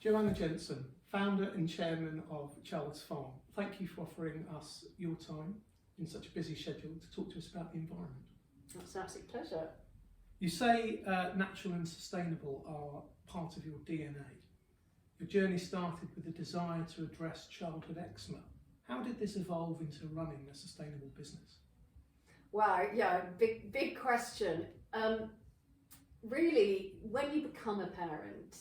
Joanna Jensen, founder and chairman of Child's Farm, thank you for offering us your time in such a busy schedule to talk to us about the environment. That's an absolute pleasure. You say natural and sustainable are part of your DNA. Your journey started with a desire to address childhood eczema. How did this evolve into running a sustainable business? Wow, yeah, big question. Really, when you become a parent,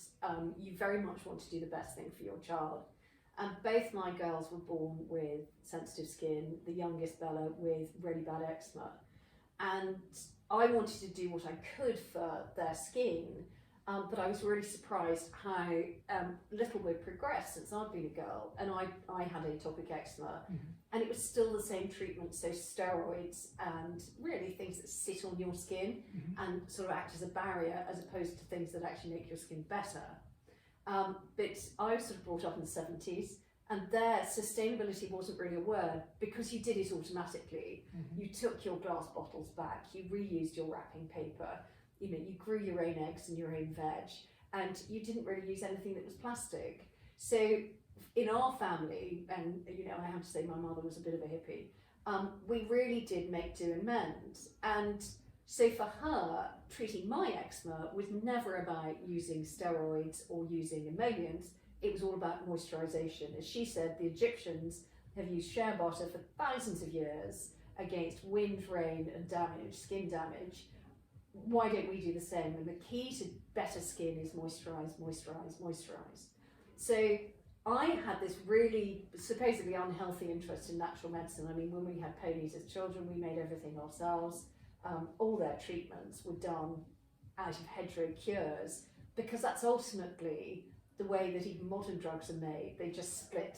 you very much want to do the best thing for your child. And both my girls were born with sensitive skin, the youngest Bella with really bad eczema. And I wanted to do what I could for their skin, but I was really surprised how little we'd progressed since I'd been a girl. And I had atopic eczema, and it was still the same treatment, so steroids and really things that sit on your skin and sort of act as a barrier, as opposed to things that actually make your skin better. But I was sort of brought up in the 70s, and there sustainability wasn't really a word because you did it automatically. You took your glass bottles back, you reused your wrapping paper, you grew your own eggs and your own veg, and you didn't really use anything that was plastic. So in our family, and I have to say my mother was a bit of a hippie, we really did make do and mend. And so for her, treating my eczema was never about using steroids or using emollients. It was all about moisturisation. As she said, the Egyptians have used shea butter for thousands of years against wind, rain and damage, skin damage. Why don't we do the same? And the key to better skin is moisturise, moisturise, moisturise. So I had this really supposedly unhealthy interest in natural medicine. I mean, when we had ponies as children, we made everything ourselves. All their treatments were done out of hedgerow cures, because that's ultimately the way that even modern drugs are made. They just split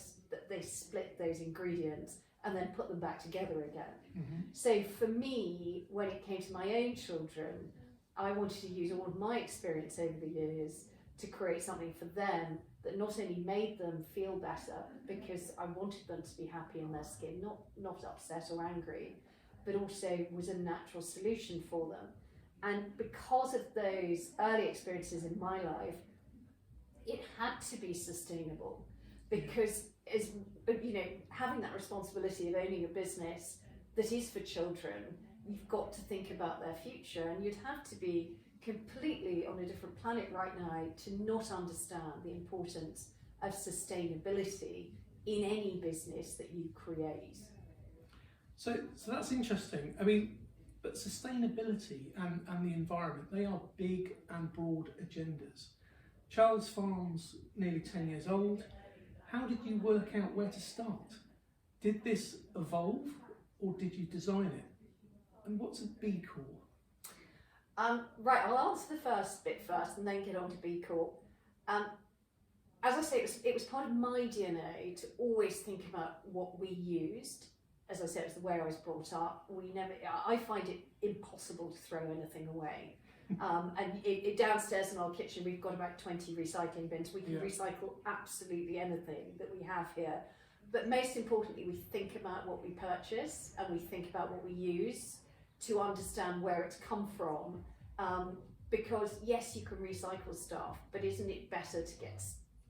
those ingredients and then put them back together again. So for me, when it came to my own children, I wanted to use all of my experience over the years to create something for them that not only made them feel better, because I wanted them to be happy in their skin, not upset or angry, but also was a natural solution for them. And because of those early experiences in my life, it had to be sustainable, because having that responsibility of owning a business that is for children, you've got to think about their future, and you'd have to be completely on a different planet right now to not understand the importance of sustainability in any business that you create. So that's interesting. I mean, but sustainability and the environment, they are big and broad agendas. Child's Farm's nearly 10 years old. How did you work out where to start? Did this evolve, or did you design it? And what's a B Corp? Right, I'll answer the first bit first and then get on to B Corp. As I say, it was part of my DNA to always think about what we used. As I said, it's the way I was brought up. I find it impossible to throw anything away. And downstairs in our kitchen, we've got about 20 recycling bins. We can recycle absolutely anything that we have here. But most importantly, we think about what we purchase, and we think about what we use to understand where it's come from. Because yes, you can recycle stuff, but isn't it better to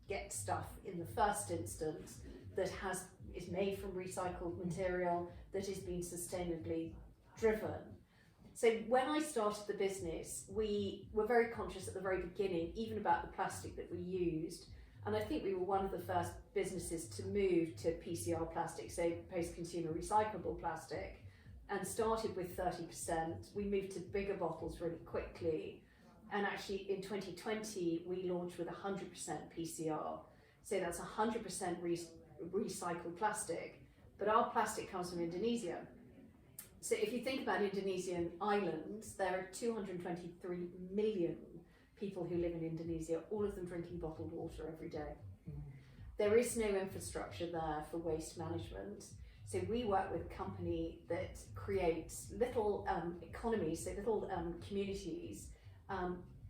get stuff in the first instance that is made from recycled material, that is being sustainably driven? So when I started the business, we were very conscious at the very beginning, even about the plastic that we used. And I think we were one of the first businesses to move to PCR plastic, so post-consumer recyclable plastic, and started with 30%. We moved to bigger bottles really quickly. And actually in 2020, we launched with 100% PCR. So that's 100% recycled plastic, but our plastic comes from Indonesia. So if you think about Indonesian islands, there are 223 million people who live in Indonesia, all of them drinking bottled water every day. There is no infrastructure there for waste management. So we work with a company that creates little economies, so little communities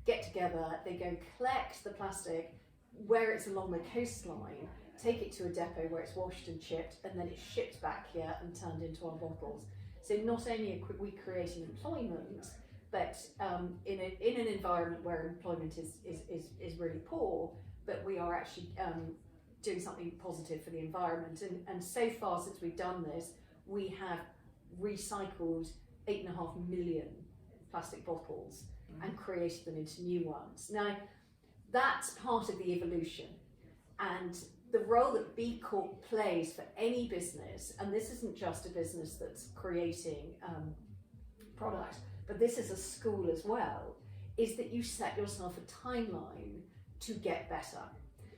get together, they go collect the plastic where it's along the coastline, take it to a depot where it's washed and chipped, and then it's shipped back here and turned into our bottles. So not only are we creating employment, but in an environment where employment is really poor, but we are actually doing something positive for the environment. And so far since we've done this, we have recycled 8.5 million plastic bottles and created them into new ones. Now, that's part of the evolution. And the role that B Corp plays for any business, and this isn't just a business that's creating products, but this is a school as well, is that you set yourself a timeline to get better.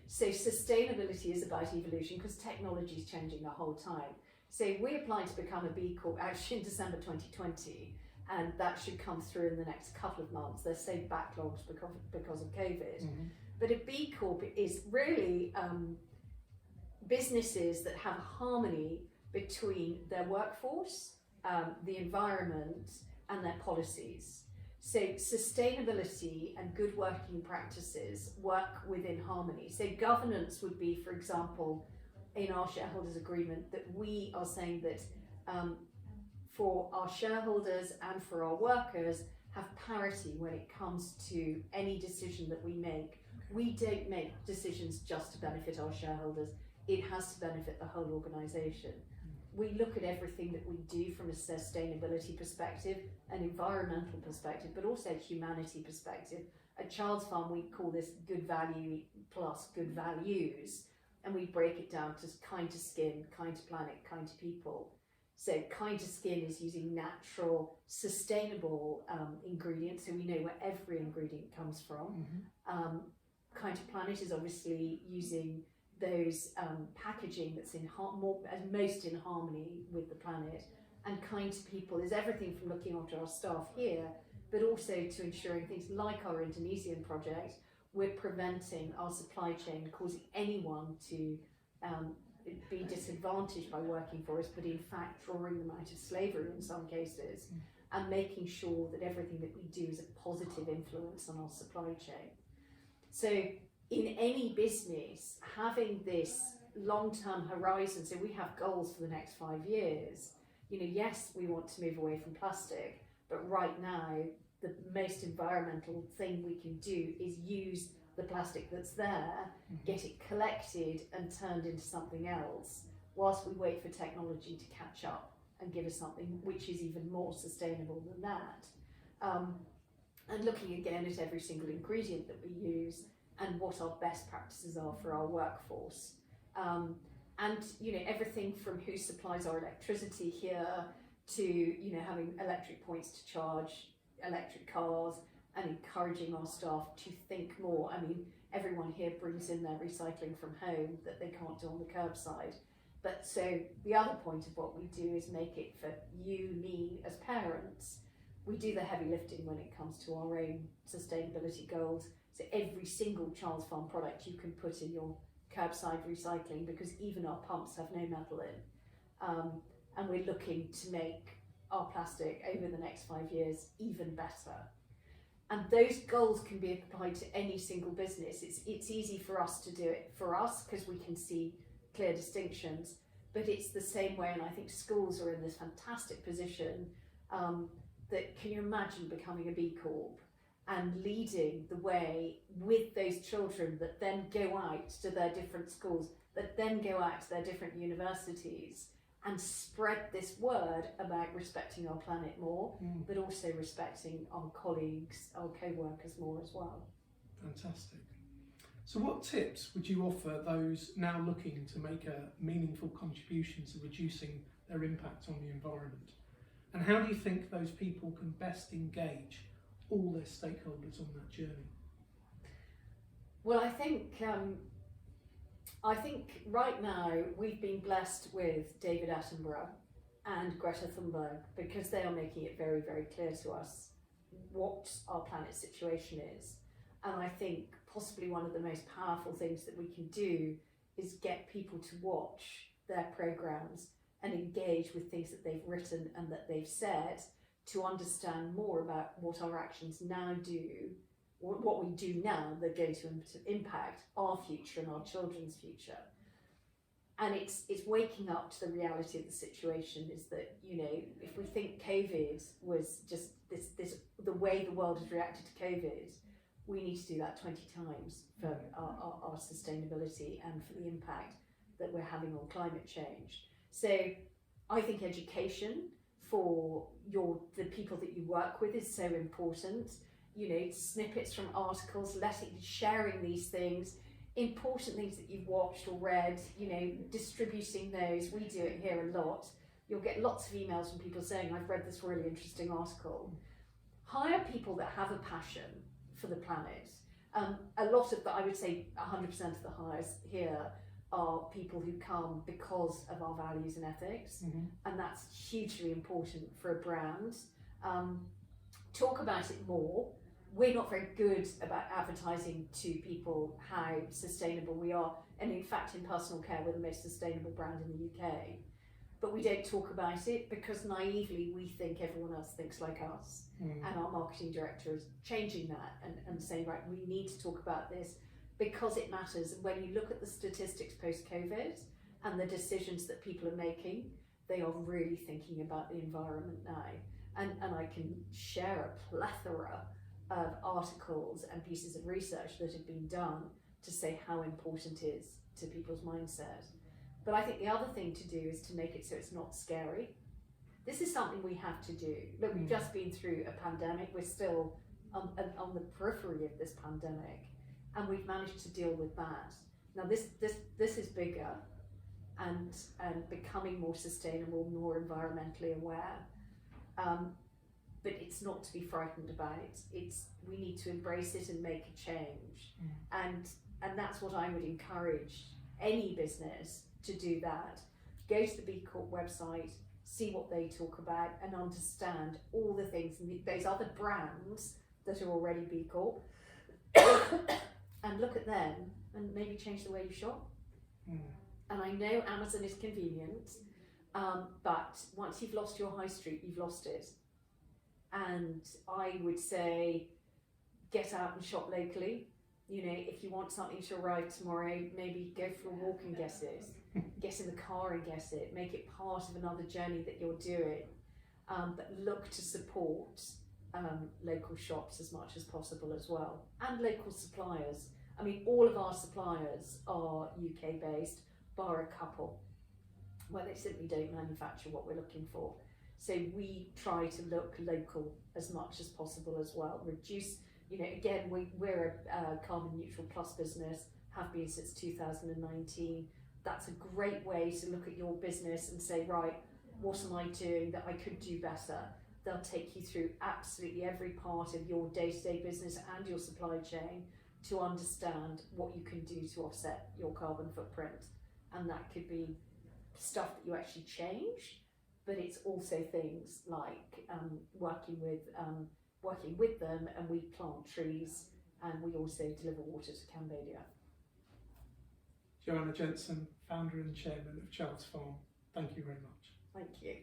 So sustainability is about evolution because technology is changing the whole time. So we applied to become a B Corp actually in December 2020, and that should come through in the next couple of months. They're so backlogged because of COVID. Mm-hmm. But a B Corp is really businesses that have harmony between their workforce, the environment, and their policies. So sustainability and good working practices work within harmony. So governance would be, for example, in our shareholders agreement, that we are saying that for our shareholders and for our workers have parity when it comes to any decision that we make. We don't make decisions just to benefit our shareholders. It has to benefit the whole organisation. We look at everything that we do from a sustainability perspective, an environmental perspective, but also a humanity perspective. At Child's Farm, we call this good value plus good values, and we break it down to kind to skin, kind to planet, kind to people. So kind to skin is using natural, sustainable ingredients, so we know where every ingredient comes from. Mm-hmm. Kind to planet is obviously using those packaging that's most in harmony with the planet. And kind to people is everything from looking after our staff here, but also to ensuring things like our Indonesian project, we're preventing our supply chain causing anyone to be disadvantaged by working for us, but in fact drawing them out of slavery in some cases, and making sure that everything that we do is a positive influence on our supply chain. So in any business, having this long-term horizon, so we have goals for the next 5 years, yes, we want to move away from plastic, but right now, the most environmental thing we can do is use the plastic that's there, get it collected and turned into something else, whilst we wait for technology to catch up and give us something which is even more sustainable than that. And looking again at every single ingredient that we use and what our best practices are for our workforce. And everything from who supplies our electricity here to having electric points to charge electric cars and encouraging our staff to think more. I mean, everyone here brings in their recycling from home that they can't do on the curbside. But so the other point of what we do is make it for you, me as parents. We do the heavy lifting when it comes to our own sustainability goals. So every single Child's Farm product you can put in your curbside recycling, because even our pumps have no metal in. And we're looking to make our plastic over the next 5 years even better. And those goals can be applied to any single business. It's easy for us to do it for us because we can see clear distinctions, but it's the same way, and I think schools are in this fantastic position that can you imagine becoming a B Corp and leading the way with those children that then go out to their different schools, that then go out to their different universities and spread this word about respecting our planet more, but also respecting our colleagues, our co-workers more as well. Fantastic. So what tips would you offer those now looking to make a meaningful contribution to reducing their impact on the environment? And how do you think those people can best engage all their stakeholders on that journey? Well, I think right now we've been blessed with David Attenborough and Greta Thunberg because they are making it very, very clear to us what our planet's situation is. And I think possibly one of the most powerful things that we can do is get people to watch their programs and engage with things that they've written and that they've said to understand more about what our actions now do, what we do now that are going to impact our future and our children's future. And it's waking up to the reality of the situation. Is that, you know, if we think COVID was just this the way the world has reacted to COVID, we need to do that 20 times for our sustainability and for the impact that we're having on climate change. So I think education for the people that you work with is so important. You know, snippets from articles, sharing these things, important things that you've watched or read, you know, distributing those. We do it here a lot. You'll get lots of emails from people saying, I've read this really interesting article. Hire people that have a passion for the planet. A lot of I would say 100% of the hires here are people who come because of our values and ethics, and that's hugely important for a brand. Talk about it more. We're not very good about advertising to people how sustainable we are, and in fact in personal care we're the most sustainable brand in the UK, but we don't talk about it because naively we think everyone else thinks like us. And our marketing director is changing that and saying, right, we need to talk about this because it matters. And when you look at the statistics post-COVID and the decisions that people are making, they are really thinking about the environment now. And I can share a plethora of articles and pieces of research that have been done to say how important it is to people's mindset. But I think the other thing to do is to make it so it's not scary. This is something we have to do. Look, we've just been through a pandemic. We're still on the periphery of this pandemic, and we've managed to deal with that. Now this is bigger, and becoming more sustainable, more environmentally aware. But it's not to be frightened about. We need to embrace it and make a change. And that's what I would encourage any business to do. That go to the B Corp website, see what they talk about, and understand all the things and those other brands that are already B Corp, and look at them and maybe change the way you shop. And I know Amazon is convenient, but once you've lost your high street, you've lost it. And I would say get out and shop locally. You know, if you want something to arrive tomorrow, maybe go for a walk and guess it. Get in the car and guess it. Make it part of another journey that you're doing. But look to support local shops as much as possible as well. And local suppliers. I mean, all of our suppliers are UK based, bar a couple, where they simply don't manufacture what we're looking for. So we try to look local as much as possible as well. Reduce, you know, again, we're a carbon neutral plus business, have been since 2019. That's a great way to look at your business and say, right, what am I doing that I could do better? They'll take you through absolutely every part of your day-to-day business and your supply chain to understand what you can do to offset your carbon footprint. And that could be stuff that you actually change, but it's also things like working with them, and we plant trees, and we also deliver water to Cambodia. Joanna Jensen, founder and chairman of Child's Farm, thank you very much. Thank you.